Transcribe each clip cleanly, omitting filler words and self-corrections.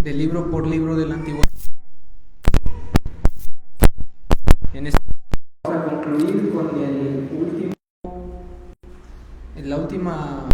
de libro por libro del Antiguo. En este vamos a concluir con la última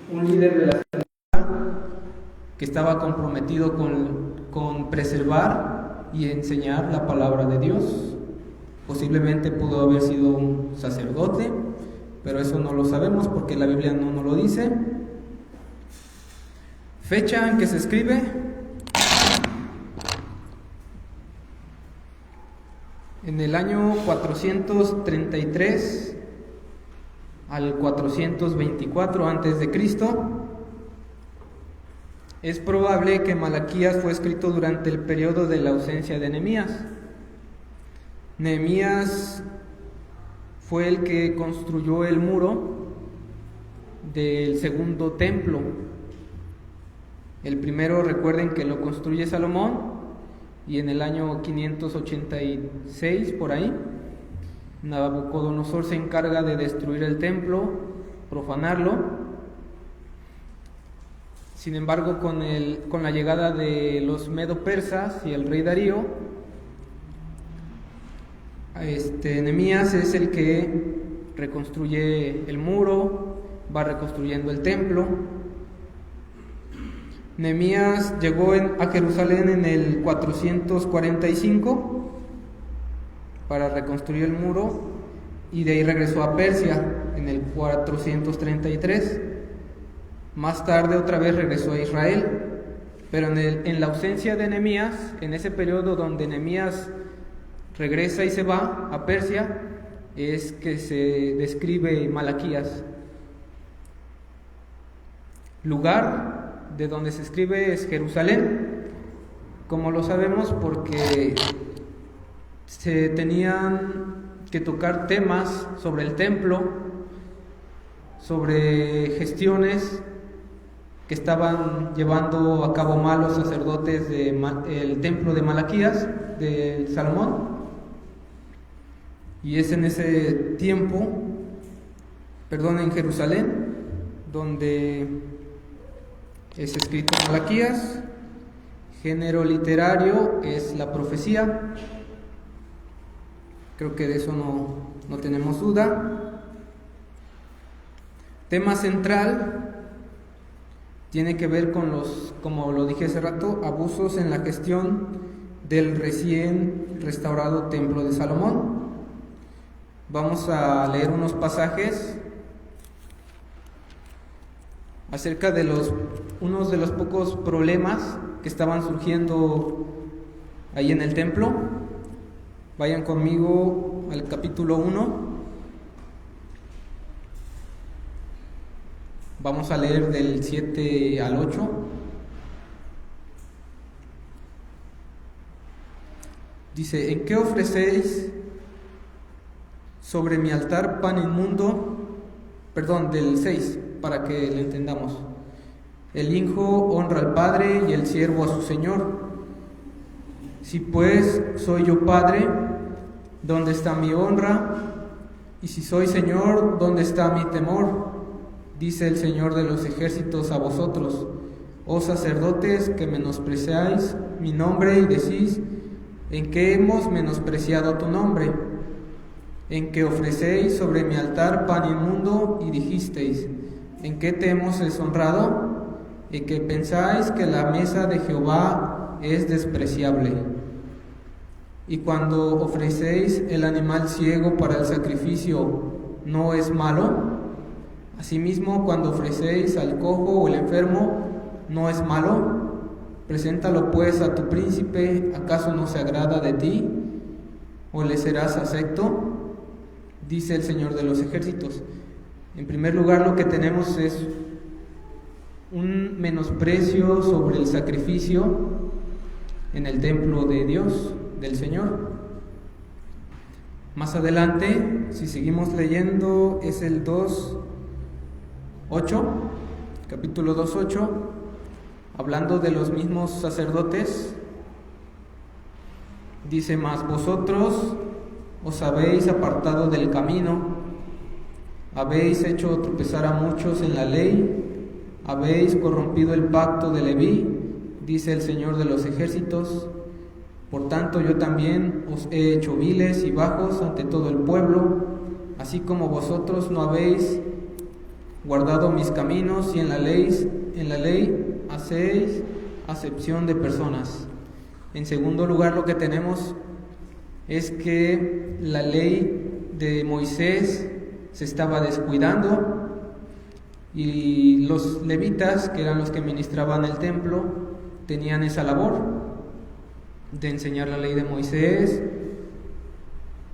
un líder de la ciudad que estaba comprometido con preservar y enseñar la palabra de Dios. Posiblemente pudo haber sido un sacerdote, pero eso no lo sabemos porque la Biblia no nos lo dice. Fecha en que se escribe: en el año 433 al 424 antes de Cristo. Es probable que Malaquías fue escrito durante el periodo de la ausencia de Nehemías. Nehemías fue el que construyó el muro del segundo templo. El primero, recuerden que lo construye Salomón, y en el año 586 por ahí Nabucodonosor se encarga de destruir el templo, profanarlo. Sin embargo, con la llegada de los medo-persas y el rey Darío, Nehemías es el que reconstruye el muro, va reconstruyendo el templo. Nehemías llegó a Jerusalén en el 445 para reconstruir el muro, y de ahí regresó a Persia en el 433. Más tarde otra vez regresó a Israel, pero en la ausencia de Nehemías, en ese periodo donde Nehemías regresa y se va a Persia, es que se describe Malaquías. Lugar de donde se escribe es Jerusalén, como lo sabemos porque se tenían que tocar temas sobre el templo, sobre gestiones que estaban llevando a cabo malos sacerdotes del templo de Malaquías, de Salomón. Y es en ese tiempo, en Jerusalén, donde es escrito Malaquías. Género literario es la profecía. Creo que de eso no tenemos duda. Tema central tiene que ver con como lo dije hace rato, abusos en la gestión del recién restaurado templo de Salomón. Vamos a leer unos pasajes acerca de unos de los pocos problemas que estaban surgiendo ahí en el templo. Vayan conmigo al capítulo 1. Vamos a leer del 7 al 8. Dice: ¿en qué ofrecéis sobre mi altar pan inmundo? Del 6, para que le entendamos. El hijo honra al padre y el siervo a su señor. Si pues soy yo padre, ¿dónde está mi honra? Y si soy señor, ¿dónde está mi temor? dice el Señor de los ejércitos a vosotros, oh sacerdotes que menospreciáis mi nombre y decís, ¿en qué hemos menospreciado tu nombre? En que ofrecéis sobre mi altar pan inmundo y dijisteis, ¿en qué te hemos deshonrado? En que pensáis que la mesa de Jehová es despreciable. Y cuando ofrecéis el animal ciego para el sacrificio, ¿no es malo? Asimismo, cuando ofrecéis al cojo o el enfermo, ¿no es malo? Preséntalo pues a tu príncipe, ¿acaso no se agrada de ti? ¿O le serás acepto? Dice el Señor de los ejércitos. En primer lugar, lo que tenemos es un menosprecio sobre el sacrificio en el templo de Dios, del Señor. Más adelante, si seguimos leyendo, es el 2:8, capítulo 2:8, hablando de los mismos sacerdotes, dice: mas vosotros os habéis apartado del camino, habéis hecho tropezar a muchos en la ley, habéis corrompido el pacto de Leví, dice el Señor de los ejércitos. Por tanto, yo también os he hecho viles y bajos ante todo el pueblo, así como vosotros no habéis guardado mis caminos, y en la ley hacéis acepción de personas. En segundo lugar, lo que tenemos es que la ley de Moisés se estaba descuidando, y los levitas, que eran los que ministraban el templo, tenían esa labor de enseñar la ley de Moisés,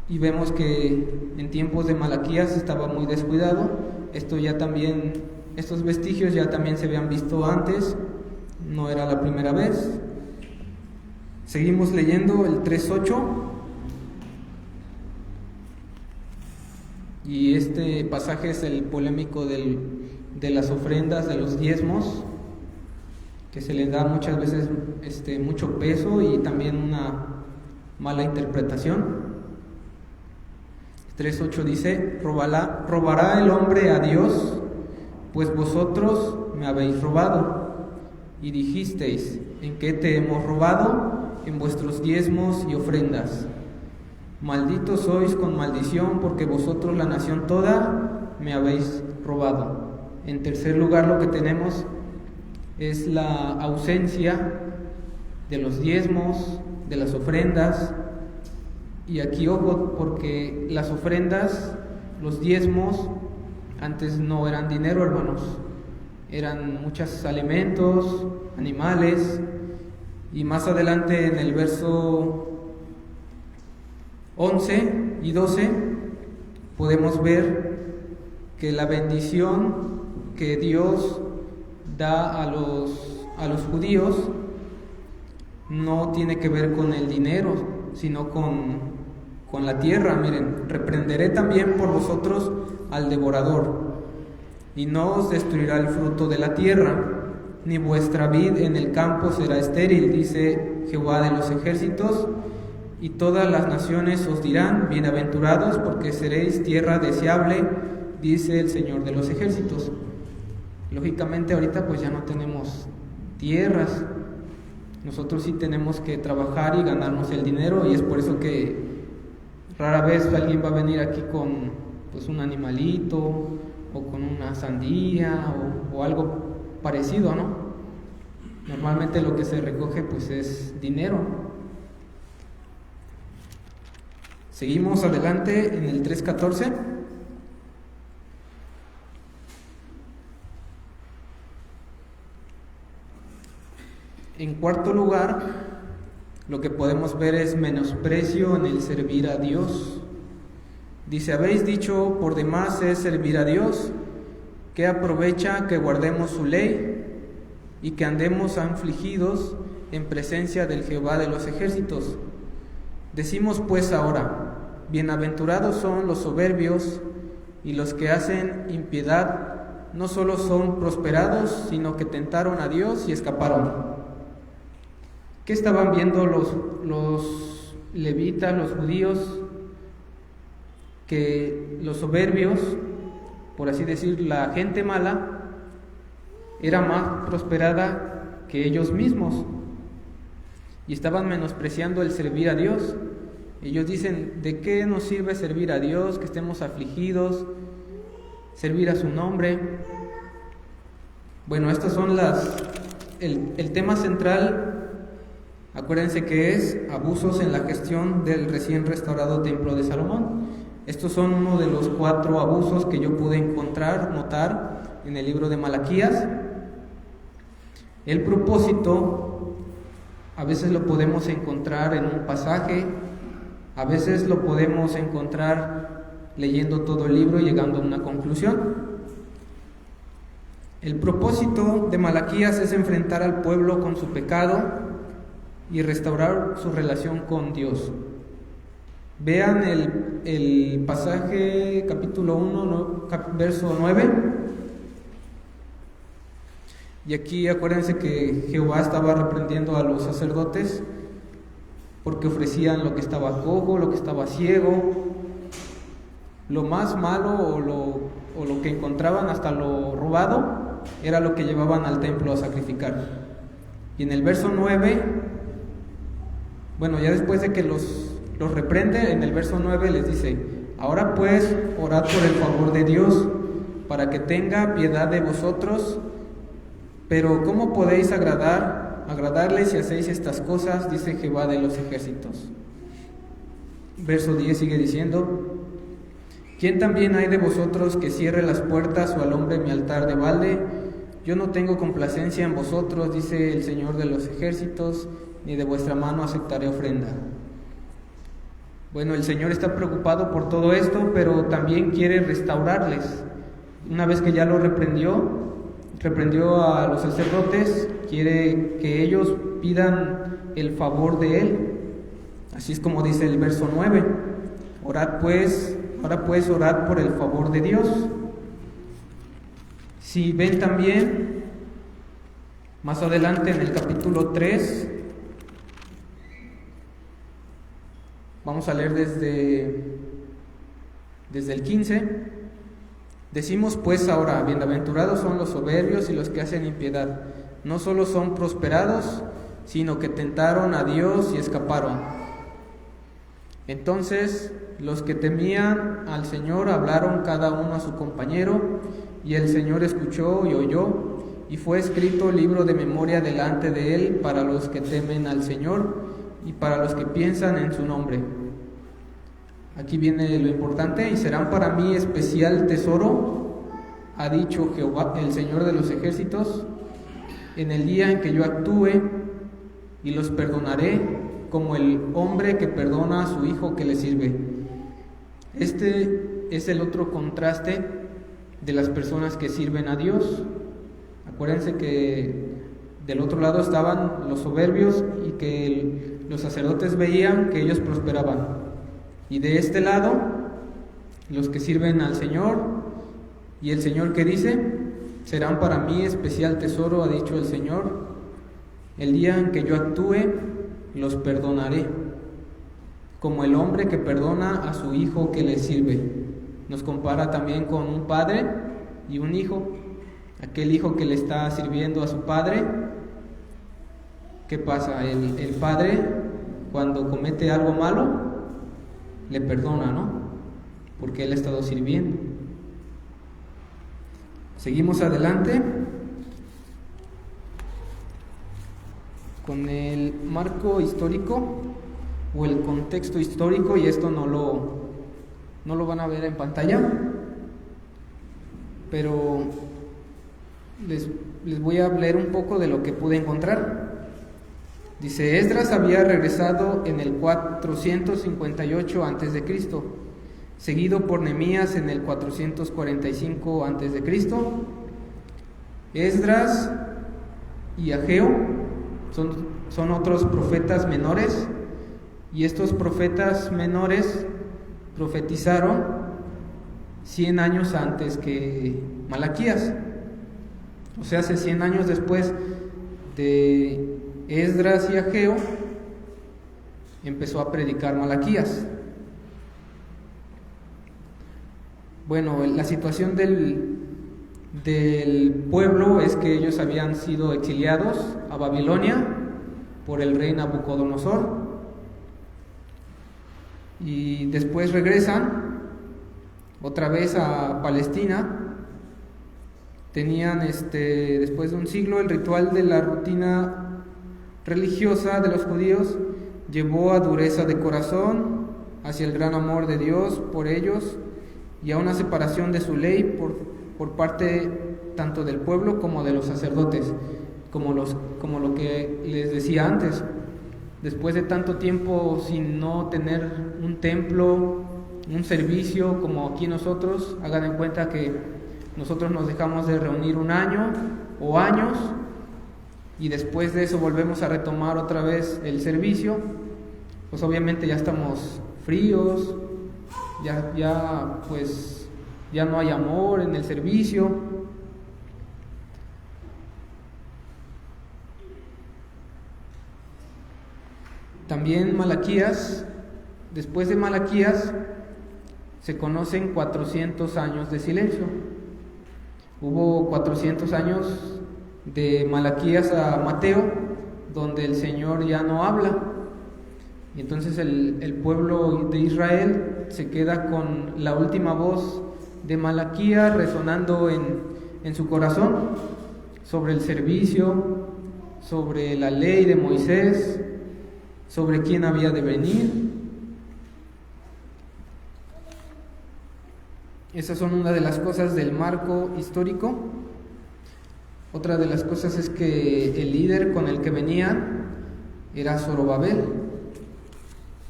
y vemos que en tiempos de Malaquías estaba muy descuidado. Estos vestigios ya también se habían visto antes, no era la primera vez. Seguimos leyendo el 3:8, y este pasaje es el polémico de las ofrendas, de los diezmos, que se le da muchas veces mucho peso y también una mala interpretación. 3:8 dice: robará el hombre a Dios, pues vosotros me habéis robado. Y dijisteis, ¿en qué te hemos robado? En vuestros diezmos y ofrendas. Malditos sois con maldición, porque vosotros, la nación toda, me habéis robado. En tercer lugar, lo que tenemos es la ausencia de los diezmos, de las ofrendas. Y aquí ojo, porque las ofrendas, los diezmos, antes no eran dinero, hermanos, eran muchos alimentos, animales. Y más adelante en el verso 11 y 12 podemos ver que la bendición que Dios da a los judíos no tiene que ver con el dinero, sino con la tierra. Miren: reprenderé también por vosotros al devorador, y no os destruirá el fruto de la tierra, ni vuestra vid en el campo será estéril, dice Jehová de los ejércitos. Y todas las naciones os dirán: bienaventurados, porque seréis tierra deseable, dice el Señor de los ejércitos. Lógicamente ahorita pues ya no tenemos tierras, nosotros sí tenemos que trabajar y ganarnos el dinero, y es por eso que rara vez alguien va a venir aquí con pues un animalito o con una sandía o algo parecido, ¿no? Normalmente lo que se recoge pues es dinero. Seguimos adelante en el 3:14. En cuarto lugar, lo que podemos ver es menosprecio en el servir a Dios. Dice: habéis dicho, por demás es servir a Dios, ¿qué aprovecha que guardemos su ley y que andemos afligidos en presencia del Jehová de los ejércitos? Decimos pues ahora: bienaventurados son los soberbios, y los que hacen impiedad no solo son prosperados, sino que tentaron a Dios y escaparon. ¿Qué estaban viendo los levitas, los judíos? Que los soberbios por así decir, la gente mala, era más prosperada que ellos mismos y estaban menospreciando el servir a Dios. Ellos dicen: ¿de qué nos sirve servir a Dios, que estemos afligidos, servir a su nombre? Bueno, estas son el tema central. Acuérdense que es abusos en la gestión del recién restaurado templo de Salomón. Estos son uno de los 4 abusos que yo pude notar en el libro de Malaquías. El propósito a veces lo podemos encontrar en un pasaje, a veces lo podemos encontrar leyendo todo el libro y llegando a una conclusión. El propósito de Malaquías es enfrentar al pueblo con su pecado y restaurar su relación con Dios. Vean el pasaje capítulo 1, verso 9. Y aquí acuérdense que Jehová estaba reprendiendo a los sacerdotes porque ofrecían lo que estaba cojo, lo que estaba ciego, lo más malo o lo que encontraban, hasta lo robado, era lo que llevaban al templo a sacrificar. Y en el verso 9, bueno, ya después de que los reprende, en el verso 9 les dice: ahora pues, orad por el favor de Dios, para que tenga piedad de vosotros. Pero ¿cómo podéis agradarle si hacéis estas cosas? Dice Jehová de los ejércitos. Verso 10 sigue diciendo: ¿quién también hay de vosotros que cierre las puertas o alumbre mi altar de balde? Yo no tengo complacencia en vosotros, dice el Señor de los ejércitos, ni de vuestra mano aceptaré ofrenda. Bueno, el Señor está preocupado por todo esto, pero también quiere restaurarles. Una vez que ya lo reprendió a los sacerdotes, quiere que ellos pidan el favor de Él. Así es como dice el verso 9: ahora pues orad por el favor de Dios. Si ven también, más adelante en el capítulo 3, vamos a leer desde el 15. Decimos pues ahora: bienaventurados son los soberbios y los que hacen impiedad. No solo son prosperados, sino que tentaron a Dios y escaparon. Entonces los que temían al Señor hablaron cada uno a su compañero, y el Señor escuchó y oyó, y fue escrito libro de memoria delante de Él para los que temen al Señor y para los que piensan en su nombre. Aquí viene lo importante: y serán para mí especial tesoro, ha dicho Jehová, el Señor de los ejércitos, en el día en que yo actúe, y los perdonaré como el hombre que perdona a su hijo que le sirve. Este es el otro contraste de las personas que sirven a Dios. Acuérdense que del otro lado estaban los soberbios y que los sacerdotes veían que ellos prosperaban. Y de este lado, los que sirven al Señor, y el Señor que dice: serán para mí especial tesoro, ha dicho el Señor, el día en que yo actúe, los perdonaré, como el hombre que perdona a su hijo que le sirve. Nos compara también con un padre y un hijo. Aquel hijo que le está sirviendo a su padre, ¿qué pasa? El padre, cuando comete algo malo, le perdona, ¿no? Porque él ha estado sirviendo. Seguimos adelante con el marco histórico o el contexto histórico, y esto no lo van a ver en pantalla, pero les voy a leer un poco de lo que pude encontrar. Dice: Esdras había regresado en el 458 a.C., seguido por Nehemías en el 445 a.C. Esdras y Ageo son otros profetas menores, y estos profetas menores profetizaron 100 años antes que Malaquías. O sea, hace 100 años después de Esdras y Ageo empezó a predicar Malaquías. Bueno, la situación del pueblo es que ellos habían sido exiliados a Babilonia por el rey Nabucodonosor y después regresan otra vez a Palestina. Tenían después de un siglo el ritual de la rutina religiosa de los judíos llevó a dureza de corazón hacia el gran amor de Dios por ellos y a una separación de su ley por parte tanto del pueblo como de los sacerdotes, como lo que les decía antes. Después de tanto tiempo sin no tener un templo, un servicio como aquí nosotros, hagan en cuenta que nosotros nos dejamos de reunir un año o años y después de eso volvemos a retomar otra vez el servicio, pues obviamente ya estamos fríos, ya no hay amor en el servicio. También Malaquías, después de Malaquías se conocen 400 años de silencio. Hubo 400 años de Malaquías a Mateo, donde el Señor ya no habla. Y entonces el pueblo de Israel se queda con la última voz de Malaquías resonando en su corazón sobre el servicio, sobre la ley de Moisés, sobre quién había de venir. Esas son una de las cosas del marco histórico. Otra de las cosas es que el líder con el que venían era Zorobabel.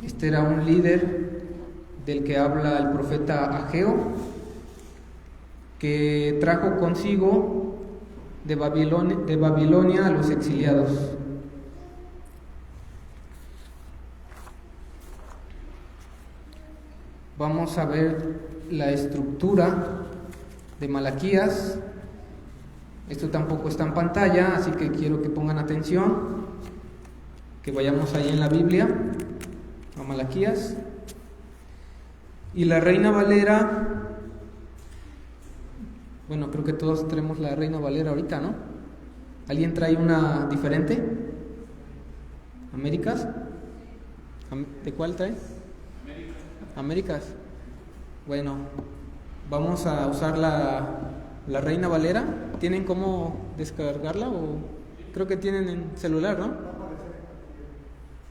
Este era un líder del que habla el profeta Ageo, que trajo consigo de Babilonia a los exiliados. Vamos a ver la estructura de Malaquías. Esto tampoco está en pantalla, así que quiero que pongan atención, que vayamos ahí en la Biblia a Malaquías. Y la Reina Valera, bueno, creo que todos tenemos la Reina Valera ahorita, ¿no? ¿Alguien trae una diferente? ¿Américas? ¿De cuál trae? Américas. Bueno, vamos a usar la Reina Valera. ¿Tienen cómo descargarla? O creo que tienen en celular, ¿no?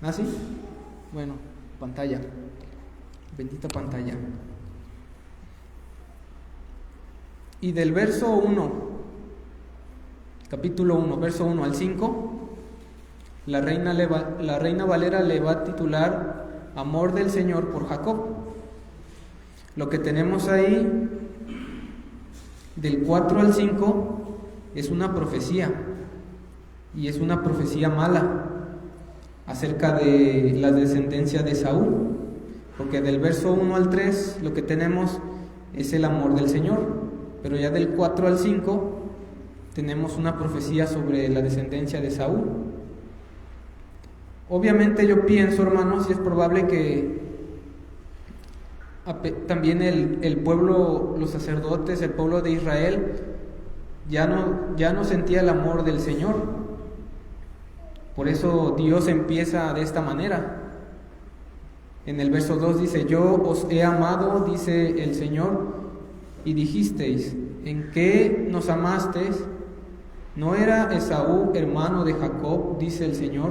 ¿Ah, sí? Bueno, pantalla. Bendita pantalla. Y del verso 1, capítulo 1, verso 1 al 5, la Reina Valera le va a titular Amor del Señor por Jacob. Lo que tenemos ahí del 4 al 5 es una profecía, y es una profecía mala acerca de la descendencia de Saúl, porque del verso 1 al 3 lo que tenemos es el amor del Señor, pero ya del 4 al 5 tenemos una profecía sobre la descendencia de Saúl. Obviamente yo pienso, hermanos, y es probable que también el pueblo, los sacerdotes, el pueblo de Israel ya no sentía el amor del Señor. Por eso Dios empieza de esta manera. En el verso 2 dice: yo os he amado, dice el Señor, y dijisteis: ¿en qué nos amasteis? ¿No era Esaú hermano de Jacob? Dice el Señor,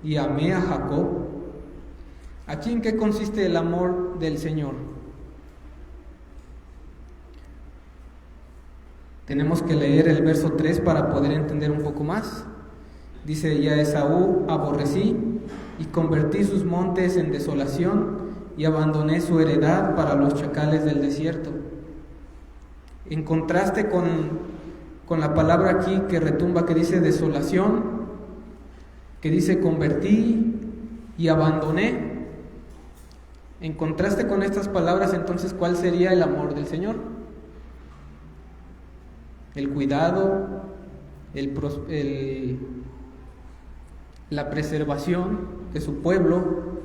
y amé a Jacob. ¿Aquí en qué consiste el amor del Señor? Tenemos que leer el verso 3 para poder entender un poco más. Dice: y a Esaú aborrecí, y convertí sus montes en desolación, y abandoné su heredad para los chacales del desierto. En contraste con la palabra aquí que retumba, que dice desolación, que dice convertí y abandoné. En contraste con estas palabras, entonces, ¿cuál sería el amor del Señor? El cuidado, la preservación de su pueblo,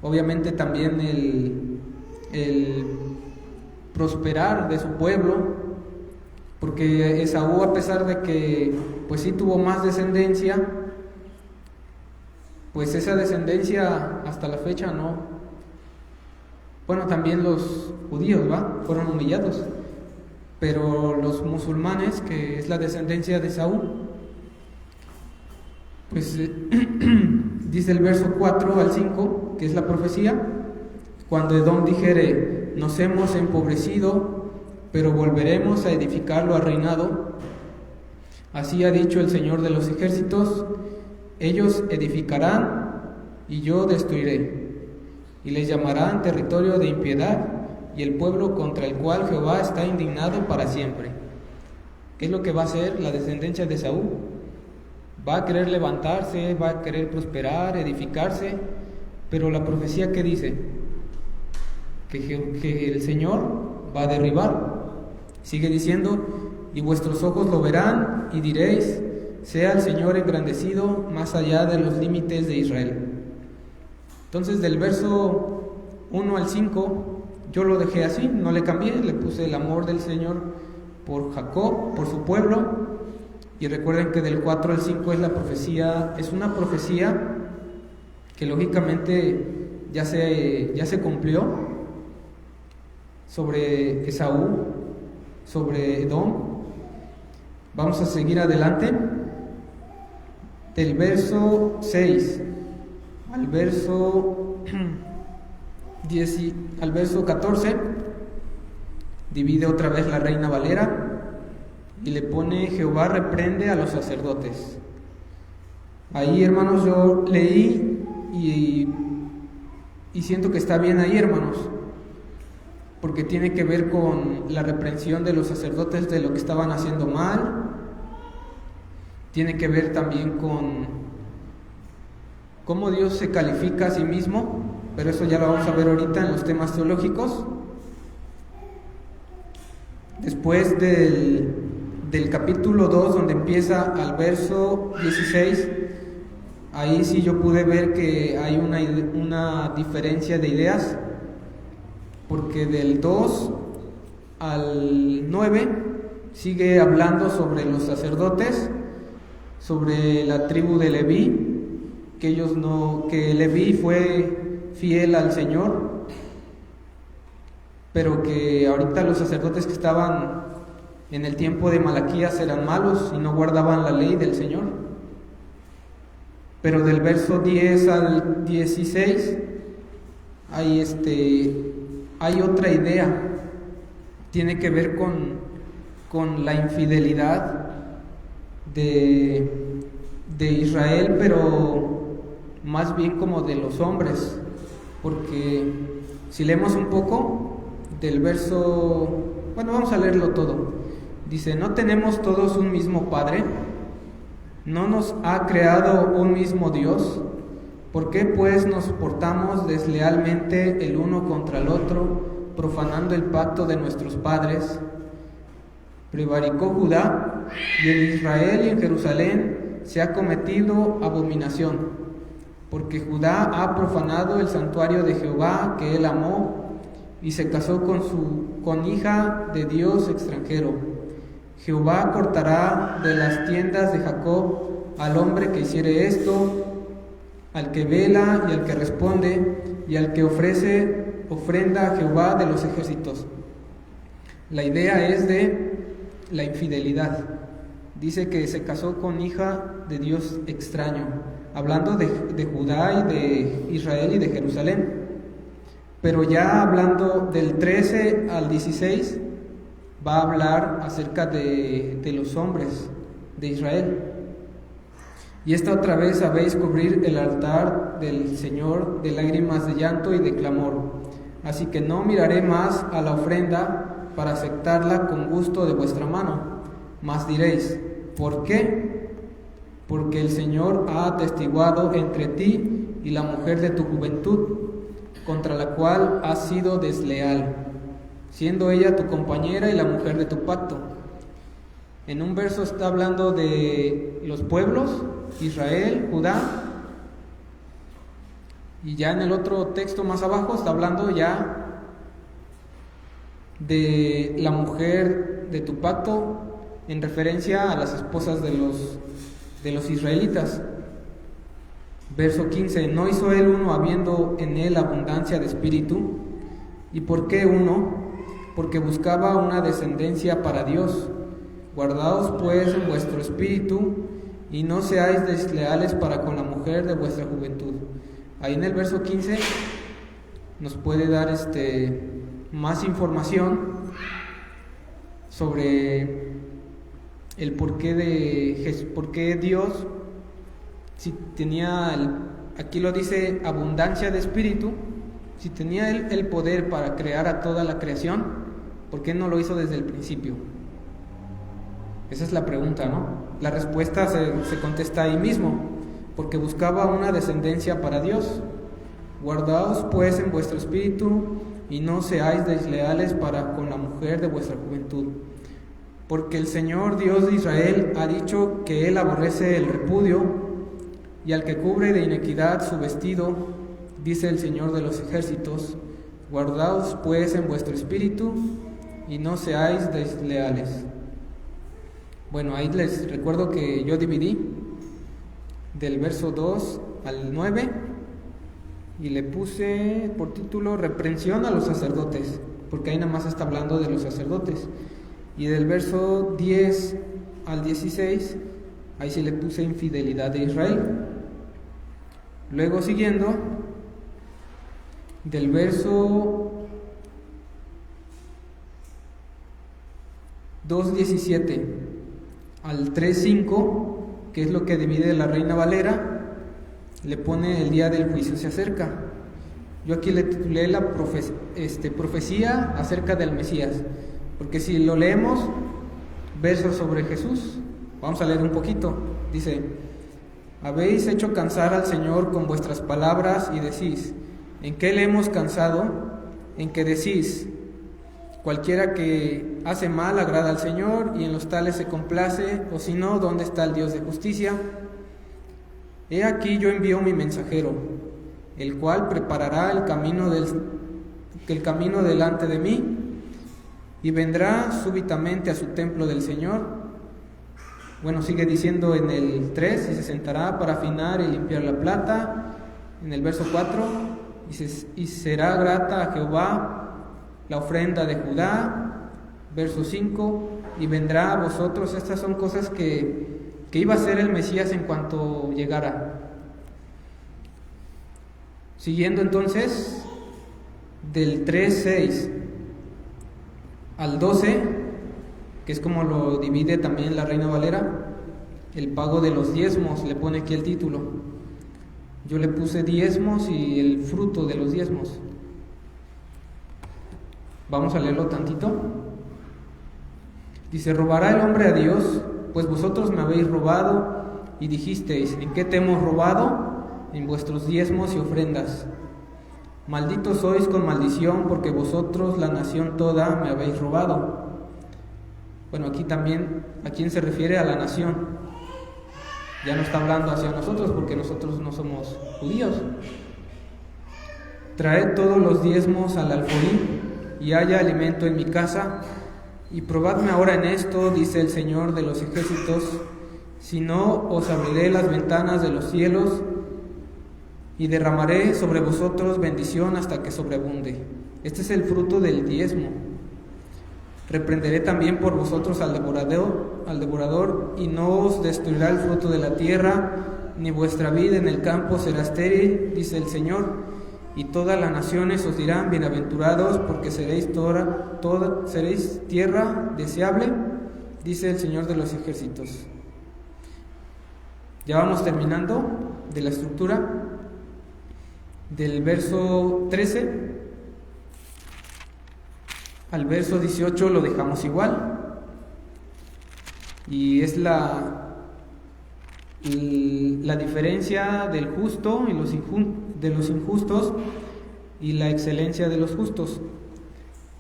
obviamente también prosperar de su pueblo, porque Esaú, a pesar de que pues sí tuvo más descendencia, pues esa descendencia hasta la fecha no. Bueno, también los judíos, fueron humillados, pero los musulmanes, que es la descendencia de Esaú, pues dice el verso 4 al 5, que es la profecía: cuando Edom dijere, nos hemos empobrecido, pero volveremos a edificarlo a reinado, así ha dicho el Señor de los ejércitos, ellos edificarán y yo destruiré, y les llamarán territorio de impiedad, y el pueblo contra el cual Jehová está indignado para siempre. ¿Qué es lo que va a hacer la descendencia de Esaú? Va a querer levantarse, va a querer prosperar, edificarse, pero la profecía que dice que el Señor va a derribar. Sigue diciendo: y vuestros ojos lo verán y diréis, sea el Señor engrandecido más allá de los límites de Israel. Entonces, del verso 1 al 5 yo lo dejé así, no le cambié, le puse el amor del Señor por Jacob, por su pueblo. Y recuerden que del 4 al 5 es la profecía, es una profecía que lógicamente ya se cumplió sobre Esaú, sobre Edom. Vamos a seguir adelante. Del verso 6 al verso 10, al verso 14, divide otra vez la Reina Valera y le pone: Jehová reprende a los sacerdotes. Ahí, hermanos, yo leí y siento que está bien ahí, hermanos, porque tiene que ver con la reprensión de los sacerdotes de lo que estaban haciendo mal. Tiene que ver también con cómo Dios se califica a sí mismo, pero eso ya lo vamos a ver ahorita en los temas teológicos. Después del capítulo 2, donde empieza al verso 16, ahí sí yo pude ver que hay una diferencia de ideas, porque del 2 al 9 sigue hablando sobre los sacerdotes, sobre la tribu de Leví, que Leví fue fiel al Señor, pero que ahorita los sacerdotes que estaban en el tiempo de Malaquías eran malos y no guardaban la ley del Señor. Pero del verso 10 al 16 hay otra idea. Tiene que ver con la infidelidad de Israel, pero más bien como de los hombres, porque si leemos un poco del verso, vamos a leerlo todo. Dice: ¿no tenemos todos un mismo Padre? ¿No nos ha creado un mismo Dios? ¿Por qué pues nos portamos deslealmente el uno contra el otro, profanando el pacto de nuestros padres? Prevaricó Judá, y en Israel y en Jerusalén se ha cometido abominación, porque Judá ha profanado el santuario de Jehová que él amó, y se casó con hija de Dios extranjero. Jehová cortará de las tiendas de Jacob al hombre que hiciere esto, al que vela y al que responde, y al que ofrece ofrenda a Jehová de los ejércitos. La idea es de la infidelidad. Dice que se casó con hija de Dios extraño, hablando de Judá y de Israel y de Jerusalén. Pero ya hablando del 13 al 16, va a hablar acerca de los hombres de Israel. Y esta otra vez sabéis cubrir el altar del Señor de lágrimas de llanto y de clamor. Así que no miraré más a la ofrenda para aceptarla con gusto de vuestra mano. Mas diréis: ¿por qué? Porque el Señor ha atestiguado entre ti y la mujer de tu juventud, contra la cual has sido desleal, siendo ella tu compañera y la mujer de tu pacto. En un verso está hablando de los pueblos, Israel, Judá, y ya en el otro texto más abajo está hablando ya de la mujer de tu pacto, en referencia a las esposas de los israelitas. Verso 15: ¿No hizo él uno habiendo en él abundancia de espíritu? ¿Y por qué uno? Porque buscaba una descendencia para Dios. Guardaos pues en vuestro espíritu, y no seáis desleales para con la mujer de vuestra juventud. Ahí en el verso 15 nos puede dar más información sobre el porqué de Dios, si tenía aquí lo dice abundancia de espíritu, si tenía él el poder para crear a toda la creación, ¿por qué no lo hizo desde el principio? Esa es la pregunta, ¿no? La respuesta se contesta ahí mismo: porque buscaba una descendencia para Dios. Guardaos pues en vuestro espíritu, y no seáis desleales para con la mujer de vuestra juventud. Porque el Señor Dios de Israel ha dicho que Él aborrece el repudio, y al que cubre de iniquidad su vestido, dice el Señor de los ejércitos: guardaos pues en vuestro espíritu, y no seáis desleales. Bueno, ahí les recuerdo que yo dividí del verso 2 al 9 y le puse por título reprensión a los sacerdotes, porque ahí nada más está hablando de los sacerdotes. Y del verso 10 al 16, ahí sí le puse infidelidad de Israel. Luego siguiendo, del verso 2:17 al 3:5, que es lo que divide la Reina Valera, le pone el día del juicio se acerca. Yo aquí le titulé la profecía acerca del Mesías, porque si lo leemos, versos sobre Jesús, vamos a leer un poquito. Dice: habéis hecho cansar al Señor con vuestras palabras y decís: ¿en qué le hemos cansado? En que decís: cualquiera que hace mal agrada al Señor, y en los tales se complace, o si no, ¿dónde está el Dios de justicia? He aquí yo envío mi mensajero, el cual preparará el camino delante de mí, y vendrá súbitamente a su templo del Señor. Bueno, sigue diciendo en el 3, y se sentará para afinar y limpiar la plata. En el verso 4, y será grata a Jehová la ofrenda de Judá. Verso 5, y vendrá a vosotros. Estas son cosas que iba a hacer el Mesías en cuanto llegara. Siguiendo entonces, del 3:6 al 12, que es como lo divide también la Reina Valera, el pago de los diezmos, le pone aquí el título. Yo le puse diezmos y el fruto de los diezmos. Vamos a leerlo tantito. Dice: robará el hombre a Dios, pues vosotros me habéis robado, y dijisteis: ¿en qué te hemos robado? En vuestros diezmos y ofrendas. Malditos sois con maldición, porque vosotros, la nación toda, me habéis robado. Bueno, aquí también, ¿a quién se refiere? A la nación. Ya no está hablando hacia nosotros, porque nosotros no somos judíos. Traed todos los diezmos al alfolí, y haya alimento en mi casa, y probadme ahora en esto, dice el Señor de los ejércitos, si no, os abriré las ventanas de los cielos, y derramaré sobre vosotros bendición hasta que sobreabunde. Este es el fruto del diezmo. Reprenderé también por vosotros al devorador, y no os destruirá el fruto de la tierra, ni vuestra vid en el campo será estéril, dice el Señor. Y todas las naciones os dirán: bienaventurados, porque seréis tierra deseable, dice el Señor de los ejércitos. Ya vamos terminando de la estructura. Del verso 13 al verso 18 lo dejamos igual, y es la diferencia del justo y de los injustos, y la excelencia de los justos.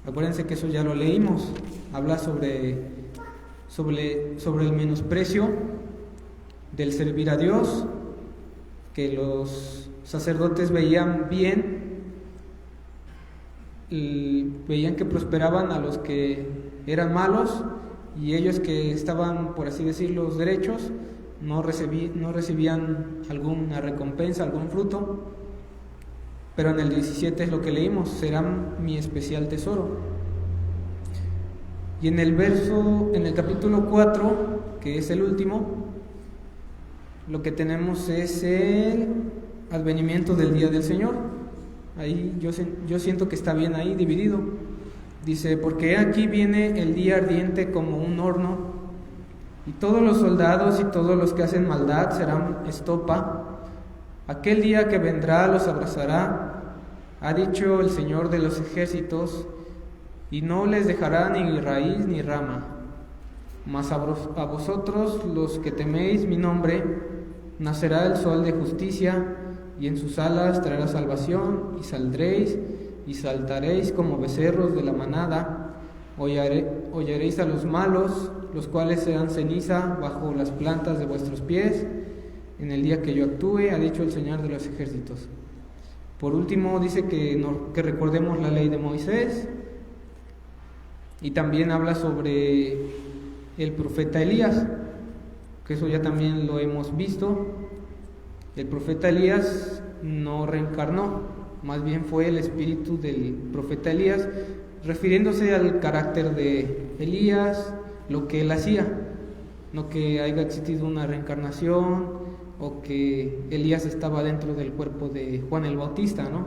Acuérdense que eso ya lo leímos. Habla sobre el menosprecio del servir a Dios, que los sacerdotes veían bien veían que prosperaban a los que eran malos, y ellos que estaban, por así decirlo, los derechos, no recibían alguna recompensa, algún fruto. Pero en el 17 es lo que leímos: serán mi especial tesoro. Y en el capítulo 4, que es el último, lo que tenemos es el advenimiento del día del Señor. Ahí yo siento que está bien ahí dividido. Dice: porque aquí viene el día ardiente como un horno, y todos los soldados y todos los que hacen maldad serán estopa. Aquel día que vendrá los abrazará, ha dicho el Señor de los ejércitos, y no les dejará ni raíz ni rama. Mas a vosotros, los que teméis mi nombre, nacerá el sol de justicia, y en sus alas traerá salvación, y saldréis y saltaréis como becerros de la manada. Hollaréis a los malos, los cuales serán ceniza bajo las plantas de vuestros pies, en el día que yo actúe, ha dicho el Señor de los ejércitos. Por último dice que recordemos la ley de Moisés, y también habla sobre el profeta Elías, que eso ya también lo hemos visto. El profeta Elías no reencarnó, más bien fue el espíritu del profeta Elías, refiriéndose al carácter de Elías, lo que él hacía, no que haya existido una reencarnación o que Elías estaba dentro del cuerpo de Juan el Bautista, ¿no?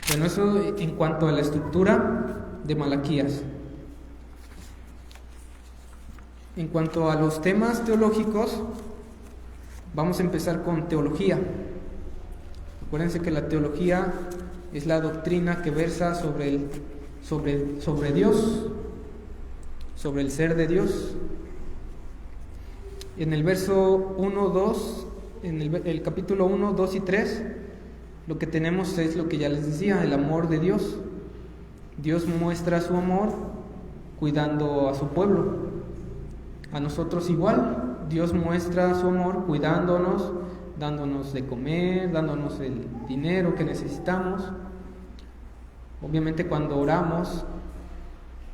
Bueno, eso en cuanto a la estructura de Malaquías. En cuanto a los temas teológicos, vamos a empezar con teología. Acuérdense que la teología es la doctrina que versa sobre Dios, sobre el ser de Dios. En el verso 1, 2, en el capítulo 1, 2 y 3, lo que tenemos es lo que ya les decía, el amor de Dios. Dios muestra su amor cuidando a su pueblo. A nosotros igual, Dios muestra su amor cuidándonos, dándonos de comer, dándonos el dinero que necesitamos. Obviamente cuando oramos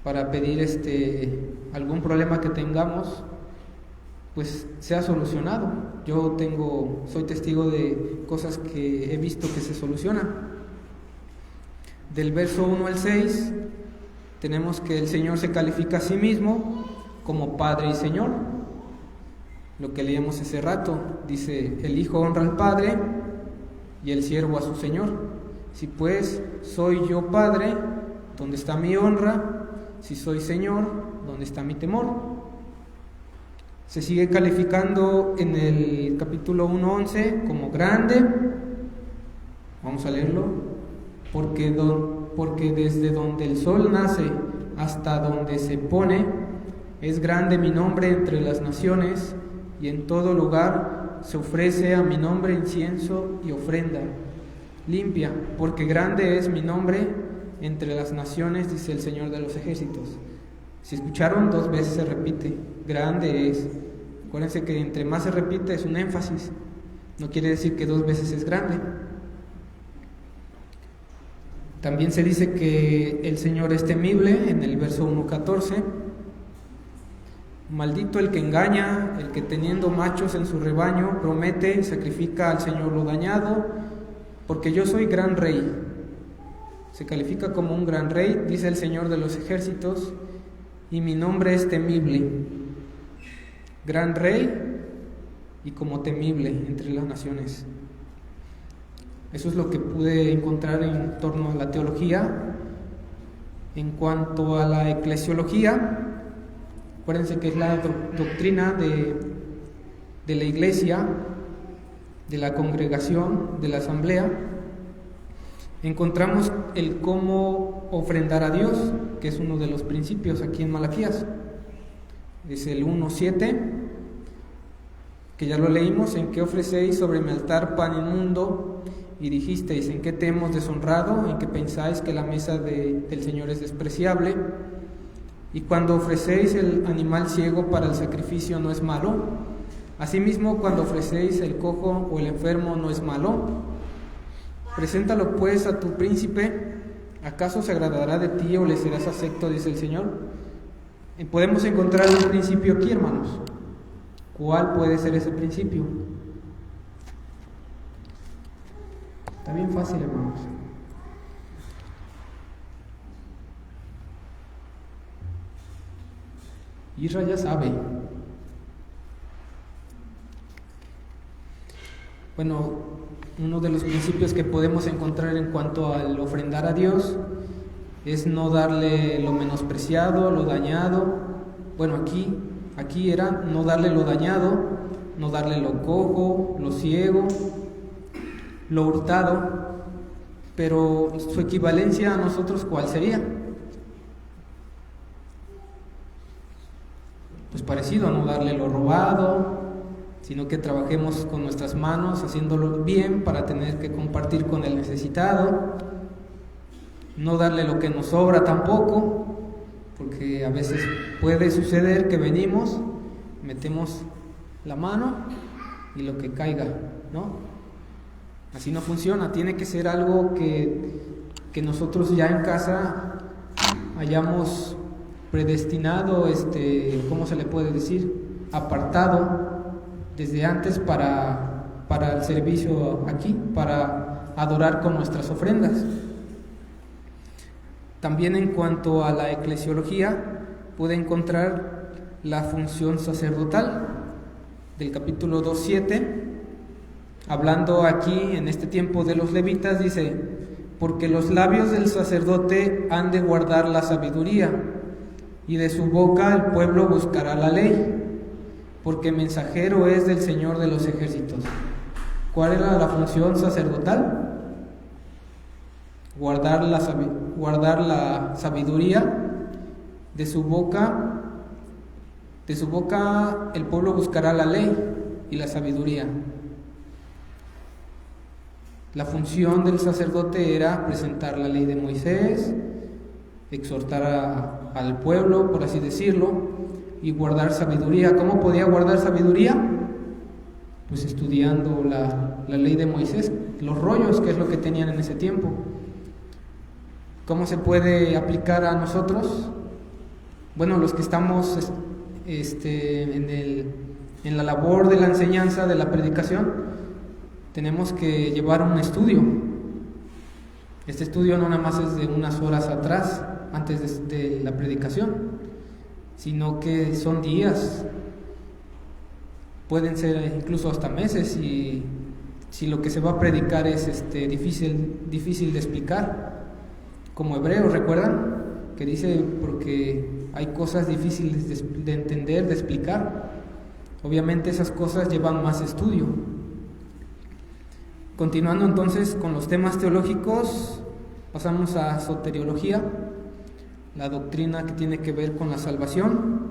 para pedir algún problema que tengamos, pues se ha solucionado. Yo soy testigo de cosas que he visto que se solucionan. Del verso 1 al 6 tenemos que el Señor se califica a sí mismo como Padre y Señor. Lo que leíamos hace rato, dice: el Hijo honra al Padre y el siervo a su Señor. Si pues soy yo Padre, ¿dónde está mi honra? Si soy Señor, ¿dónde está mi temor? Se sigue calificando en el capítulo 1:11 como grande. Vamos a leerlo. Porque desde donde el sol nace hasta donde se pone, es grande mi nombre entre las naciones, y en todo lugar se ofrece a mi nombre incienso y ofrenda limpia, porque grande es mi nombre entre las naciones, dice el Señor de los ejércitos. Si escucharon, 2 veces se repite, grande es. Acuérdense que entre más se repite es un énfasis, no quiere decir que 2 veces es grande. También se dice que el Señor es temible en el verso 1:14. Maldito el que engaña, el que teniendo machos en su rebaño promete y sacrifica al Señor lo dañado, porque yo soy gran rey. Se califica como un gran rey, dice el Señor de los ejércitos, y mi nombre es temible. Gran rey y como temible entre las naciones. Eso es lo que pude encontrar en torno a la teología. En cuanto a la eclesiología, acuérdense que es la doctrina de la iglesia, de la congregación, de la asamblea. Encontramos el cómo ofrendar a Dios, que es uno de los principios aquí en Malaquías. Es el 1:7, que ya lo leímos: en qué ofrecéis sobre mi altar pan inmundo, y dijisteis: ¿en qué te hemos deshonrado? ¿En qué pensáis que la mesa del Señor es despreciable? Y cuando ofrecéis el animal ciego para el sacrificio, ¿no es malo? Asimismo, cuando ofrecéis el cojo o el enfermo, ¿no es malo? Preséntalo pues a tu príncipe, ¿acaso se agradará de ti o le serás acepto?, dice el Señor. Y podemos encontrar un principio aquí, hermanos. ¿Cuál puede ser ese principio? Está bien fácil, hermanos. Isra ya sabe. Bueno, uno de los principios que podemos encontrar en cuanto al ofrendar a Dios es no darle lo menospreciado, lo dañado. Bueno, aquí era no darle lo dañado, no darle lo cojo, lo ciego, lo hurtado. Pero su equivalencia a nosotros, ¿cuál sería? Pues parecido a no darle lo robado, sino que trabajemos con nuestras manos, haciéndolo bien para tener que compartir con el necesitado. No darle lo que nos sobra tampoco, porque a veces puede suceder que venimos, metemos la mano y lo que caiga, ¿no? Así no funciona. Tiene que ser algo que nosotros ya en casa hayamos predestinado, ¿cómo se le puede decir? Apartado desde antes para el servicio aquí, para adorar con nuestras ofrendas. También en cuanto a la eclesiología, puede encontrar la función sacerdotal del capítulo 2:7, hablando aquí en este tiempo de los levitas, dice: porque los labios del sacerdote han de guardar la sabiduría, y de su boca el pueblo buscará la ley, porque mensajero es del Señor de los ejércitos. ¿Cuál era la función sacerdotal? Guardar la sabiduría. De su boca el pueblo buscará la ley y la sabiduría. La función del sacerdote era presentar la ley de Moisés, exhortar al pueblo, por así decirlo, y guardar sabiduría. ¿Cómo podía guardar sabiduría? Pues estudiando la ley de Moisés, los rollos, que es lo que tenían en ese tiempo. ¿Cómo se puede aplicar a nosotros? Bueno, los que estamos en la labor de la enseñanza, de la predicación, tenemos que llevar un estudio. Este estudio no nada más es de unas horas atrás, antes de la predicación, sino que son días, pueden ser incluso hasta meses, y si lo que se va a predicar es difícil de explicar, como Hebreos, ¿recuerdan? Que dice, porque hay cosas difíciles de entender, de explicar. Obviamente esas cosas llevan más estudio. Continuando entonces con los temas teológicos, pasamos a soteriología, la doctrina que tiene que ver con la salvación.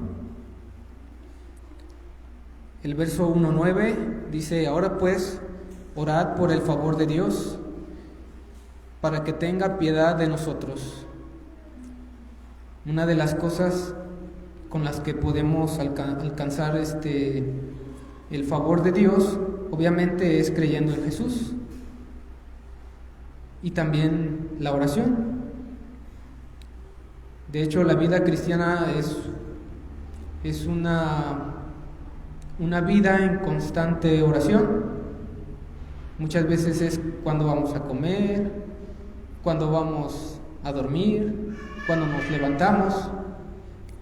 El verso 1:9 dice: ahora pues, orad por el favor de Dios, para que tenga piedad de nosotros. Una de las cosas con las que podemos alcanzar el favor de Dios, obviamente, es creyendo en Jesús, y también la oración. De hecho, la vida cristiana es una vida en constante oración. Muchas veces es cuando vamos a comer, cuando vamos a dormir, cuando nos levantamos.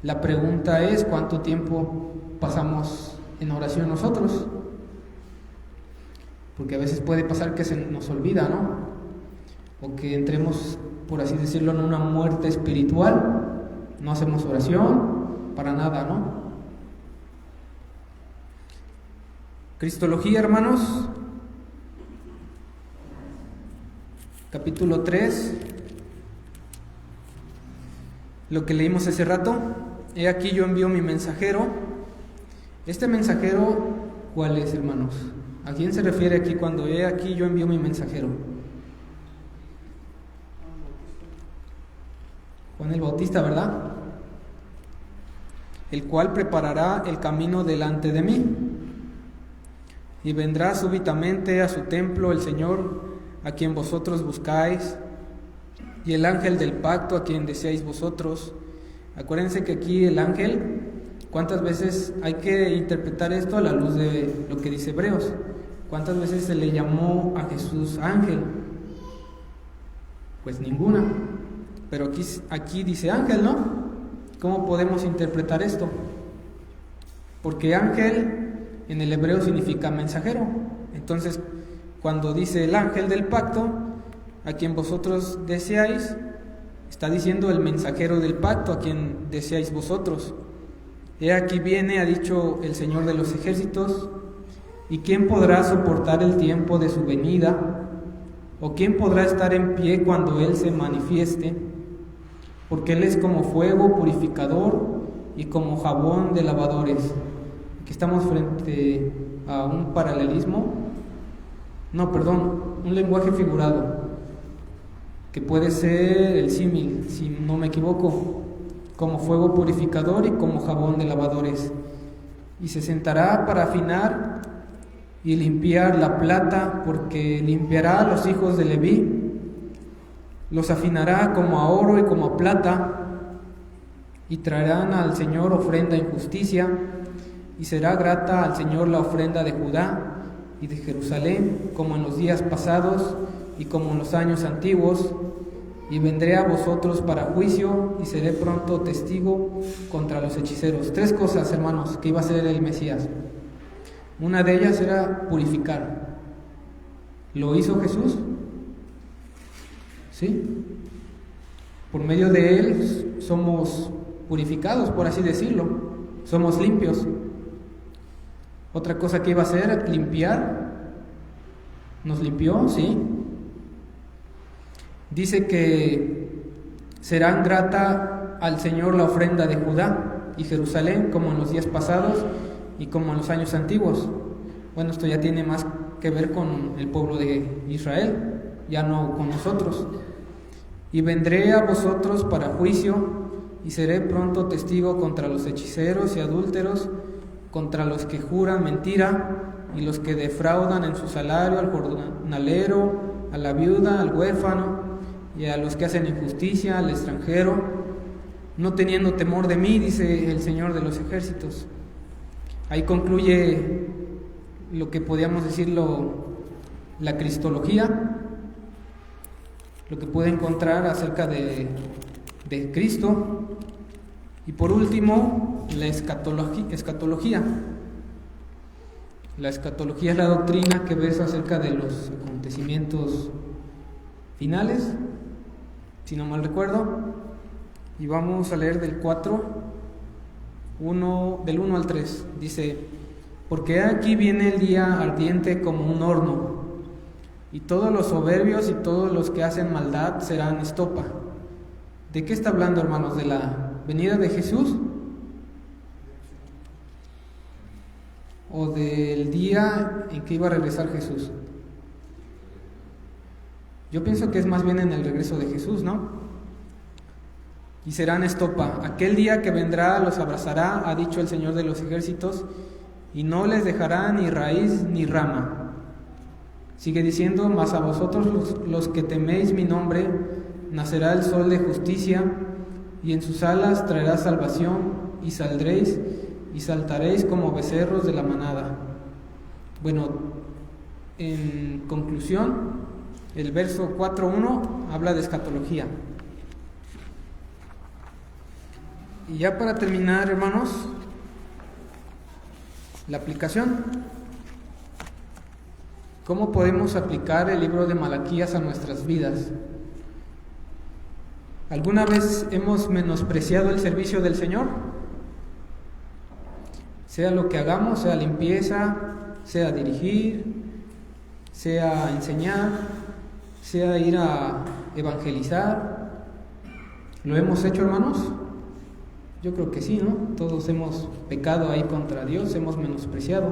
La pregunta es: ¿cuánto tiempo pasamos en oración nosotros? Porque a veces puede pasar que se nos olvida, ¿no? O que entremos, por así decirlo, en una muerte espiritual. No hacemos oración para nada, ¿no? Cristología, hermanos, capítulo 3, lo que leímos hace rato. He aquí yo envío mi mensajero. Este mensajero, ¿cuál es, hermanos? ¿A quién se refiere aquí cuando he aquí yo envío mi mensajero? Juan el Bautista, ¿verdad? El cual preparará el camino delante de mí. Y vendrá súbitamente a su templo el Señor, a quien vosotros buscáis, y el ángel del pacto, a quien deseáis vosotros. Acuérdense que aquí el ángel, ¿cuántas veces hay que interpretar esto a la luz de lo que dice Hebreos? ¿Cuántas veces se le llamó a Jesús ángel? Pues ninguna. Pero aquí dice ángel, ¿no? ¿Cómo podemos interpretar esto? Porque ángel en el hebreo significa mensajero. Entonces, cuando dice el ángel del pacto, a quien vosotros deseáis, está diciendo el mensajero del pacto, a quien deseáis vosotros. He aquí viene, ha dicho el Señor de los ejércitos, ¿y quién podrá soportar el tiempo de su venida? ¿O quién podrá estar en pie cuando Él se manifieste? Porque Él es como fuego purificador y como jabón de lavadores. Aquí estamos frente a un paralelismo, un lenguaje figurado, que puede ser el símil, si no me equivoco, como fuego purificador y como jabón de lavadores. Y se sentará para afinar y limpiar la plata, porque limpiará a los hijos de Leví, los afinará como a oro y como a plata, y traerán al Señor ofrenda en justicia, y será grata al Señor la ofrenda de Judá y de Jerusalén, como en los días pasados y como en los años antiguos. Y vendré a vosotros para juicio, y seré pronto testigo contra los hechiceros. 3 cosas, hermanos, que iba a hacer el Mesías. Una de ellas era purificar. ¿Lo hizo Jesús? ¿Sí? Por medio de Él somos purificados, por así decirlo. Somos limpios. Otra cosa que iba a hacer, limpiar. ¿Nos limpió? Sí. Dice que serán grata al Señor la ofrenda de Judá y Jerusalén, como en los días pasados y como en los años antiguos. Bueno, esto ya tiene más que ver con el pueblo de Israel, ya no con nosotros. Y vendré a vosotros para juicio, y seré pronto testigo contra los hechiceros y adúlteros, contra los que juran mentira, y los que defraudan en su salario al jornalero, a la viuda, al huérfano, y a los que hacen injusticia, al extranjero, no teniendo temor de mí, dice el Señor de los ejércitos. Ahí concluye lo que podríamos decirlo, la cristología, lo que puede encontrar acerca de Cristo. Y por último, la escatología. La escatología es la doctrina que versa acerca de los acontecimientos finales, si no mal recuerdo, y vamos a leer del 1 al 3. Dice: porque aquí viene el día ardiente como un horno, y todos los soberbios y todos los que hacen maldad serán estopa. ¿De qué está hablando, hermanos? ¿De la venida de Jesús? ¿O del día en que iba a regresar Jesús? Yo pienso que es más bien en el regreso de Jesús, ¿no? Y serán estopa. Aquel día que vendrá los abrazará, ha dicho el Señor de los ejércitos, y no les dejará ni raíz ni rama. Sigue diciendo: mas a vosotros los que teméis mi nombre, nacerá el sol de justicia, y en sus alas traerá salvación, y saldréis y saltaréis como becerros de la manada. Bueno, en conclusión, el verso 4.1 habla de escatología. Y ya para terminar, hermanos, la aplicación. ¿Cómo podemos aplicar el libro de Malaquías a nuestras vidas? ¿Alguna vez hemos menospreciado el servicio del Señor? Sea lo que hagamos, sea limpieza, sea dirigir, sea enseñar, sea ir a evangelizar. ¿Lo hemos hecho, hermanos? Yo creo que sí, ¿no? Todos hemos pecado ahí contra Dios, hemos menospreciado.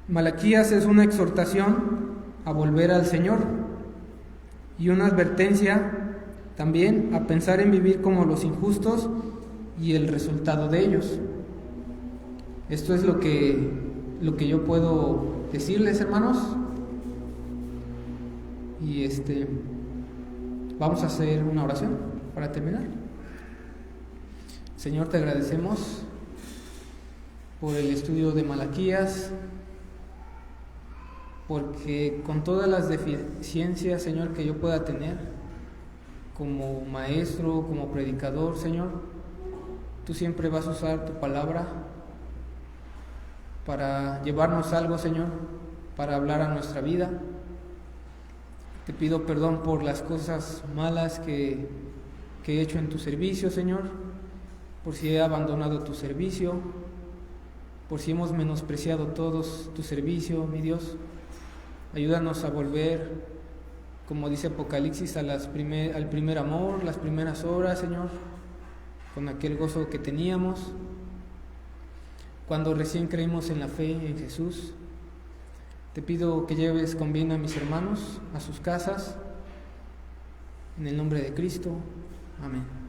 Malaquías es una exhortación a volver al Señor y una advertencia también a pensar en vivir como los injustos y el resultado de ellos. Esto es lo que lo que yo puedo decirles, hermanos. Y vamos a hacer una oración para terminar. Señor, te agradecemos por el estudio de Malaquías, porque con todas las deficiencias, Señor, que yo pueda tener como maestro, como predicador, Señor, tú siempre vas a usar tu palabra para llevarnos algo, Señor, para hablar a nuestra vida. Te pido perdón por las cosas malas que he hecho en tu servicio, Señor, por si he abandonado tu servicio, por si hemos menospreciado todos tu servicio, mi Dios. Ayúdanos a volver, como dice Apocalipsis, al primer amor, las primeras horas, Señor, con aquel gozo que teníamos cuando recién creímos en la fe en Jesús. Te pido que lleves con bien a mis hermanos a sus casas, en el nombre de Cristo. Amén.